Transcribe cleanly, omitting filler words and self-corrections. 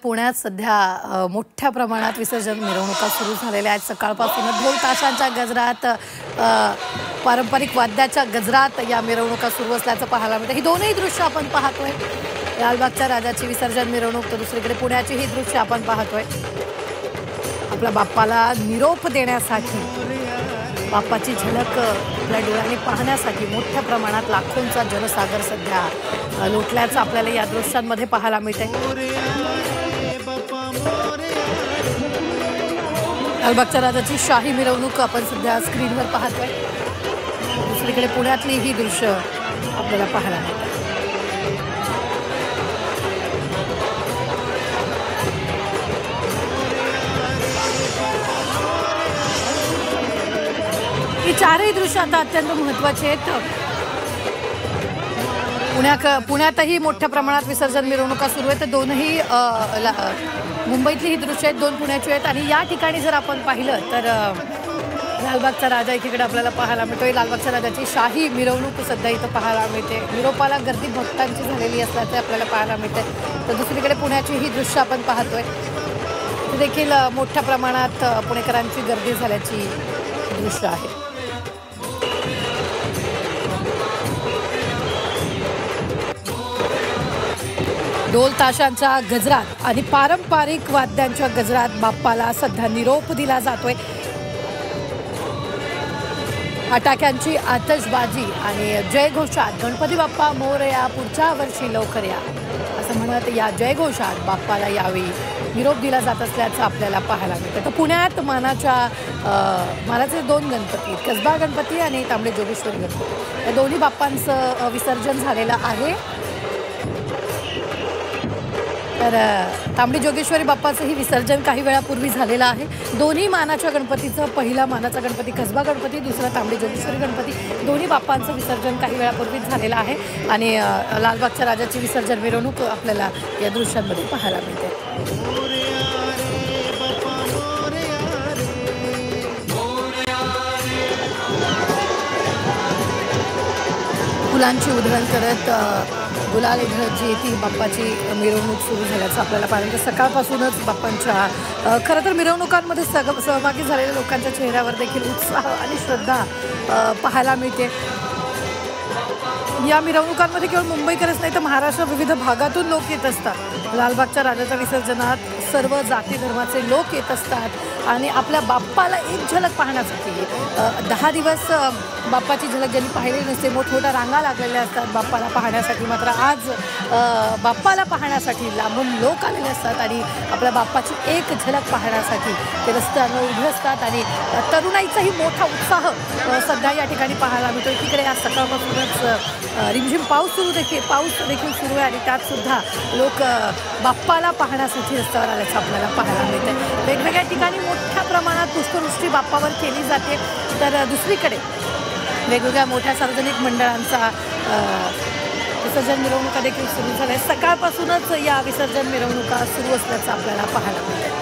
पुण्यात सध्या मोठ्या प्रमाणात विसर्जन मिरवणुका सुरू झालेल्या आहेत। सकाळपासूनच ढोल ताशांच्या गजरात पारंपरिक वाद्याच्या गजरात या मिरवणुका सुरू असल्याचं पाहायला मिळतं। ही दोनही दृश्य आपण पाहतोय, लालबागच्या राजाची विसर्जन मिरवणूक, तर दुसरीकडे पुण्याची ही दृश्य आपण पाहतोय। आपल्या बाप्पाला निरोप देण्यासाठी, बाप्पाची झलक आपल्या डोळ्यांनी पाहण्यासाठी मोठ्या प्रमाणात लाखोंचा जनसागर सध्या लोटल्याचं आपल्याला या दृश्यांमध्ये पाहायला मिळतंय। लालबागच्या राजाची शाही मिरवणूक आपण सध्या स्क्रीनवर पाहतोय। दुसरीकडे पुण्यातली ही दृश्य आपल्याला पाहायला मिळतात। ही चारही दृश्य आता अत्यंत महत्त्वाची आहेत। पुण्यातही मोठ्या प्रमाणात विसर्जन मिरवणुका सुरू आहेत। दोनही मुंबईतली ही दृश्य आहेत, दोन पुण्याची आहेत। आणि या ठिकाणी जर आपण पाहिलं तर लालबागचा राजा एकीकडे आपल्याला पाहायला मिळतोय। लालबागच्या राजाची शाही मिरवणूक सध्या इथं पाहायला मिळते। निरोपाला गर्दी भक्तांची झालेली असल्याचे आपल्याला पाहायला मिळते। तर दुसरीकडे पुण्याची ही दृश्य आपण पाहतोय, ते देखील मोठ्या प्रमाणात पुणेकरांची गर्दी झाल्याची दृश्य आहे। ढोल ताशांच्या गजरात आणि पारंपरिक वाद्यांच्या गजरात बाप्पाला सध्या निरोप दिला जातोय। फटाक्यांची आतषबाजी आणि जयघोषात गणपती बाप्पा मोरया, पुढच्या वर्षी लवकर या असं म्हणत या जयघोषात बाप्पाला यावेळी निरोप दिला जात असल्याचं आपल्याला पाहायला मिळतं। तर पुण्यात मानाचे दोन गणपती, कसबा गणपती आणि तांबडे जोगेश्वरी गणपती, या दोन्ही बाप्पांचं विसर्जन झालेलं आहे। तर तांबडी जोगेश्वरी बाप्पाचंही विसर्जन काही वेळापूर्वी झालेलं आहे। दोन्ही मानाच्या गणपतीचं, पहिला मानाचा गणपती कसबा गणपती, दुसरा तांबडी जोगेश्वरी गणपती, दोन्ही बाप्पांचं विसर्जन काही वेळापूर्वीच झालेलं आहे। आणि लालबागच्या राजाची विसर्जन मिरवणूक आपल्याला या दृश्यांमध्ये पाहायला मिळते। फुलांची उधळण करत गुलाल उधळत जी ती बाप्पाची मिरवणूक सुरू झाल्याचं आपल्याला पाहिलं। सकाळपासूनच बाप्पांच्या खरं तर मिरवणुकांमध्ये सहभागी झालेल्या लोकांच्या चेहऱ्यावर देखील उत्साह आणि श्रद्धा पाहायला मिळते। या मिरवणुकांमध्ये केवळ मुंबईकरच नाही तर महाराष्ट्र विविध भागातून लोक येत असतात। लालबागच्या राजाच्या विसर्जनात सर्व जाती धर्माचे लोक येत असतात आणि आपल्या बाप्पाला एक झलक पाहण्यासाठी 10 दिवस बाप्पाची झलक ज्यांनी पाहिलेली नसते, मोठमोठ्या रांगा लागलेल्या असतात बाप्पाला पाहण्यासाठी। मात्र आज बाप्पाला पाहण्यासाठी लांबून लोक आलेले असतात आणि आपल्या बाप्पाची एक झलक पाहण्यासाठी ते रस्त्यावर उभे असतात। आणि तरुणाईचाही मोठा उत्साह सध्या या ठिकाणी पाहायला मिळतो। एकीकडे आज सकाळपासूनच रिमझिम पाऊस देखील सुरू आहे आणि त्यातसुद्धा लोक बाप्पाला पाहण्यासाठी रस्त्यावर आल्याचं आपल्याला पाहायला मिळतं। वेगवेगळ्या ठिकाणी मोठ्या प्रमाणात पुष्पवृष्टी बाप्पावर केली जाते, तर दुसरीकडे वेगवेगळ्या मोठ्या सार्वजनिक मंडळांचा विसर्जन मिरवणुका देखील सुरू झाल्या। सकाळपासूनच या विसर्जन मिरवणुका सुरू असल्याचं आपल्याला पाहायला मिळतं।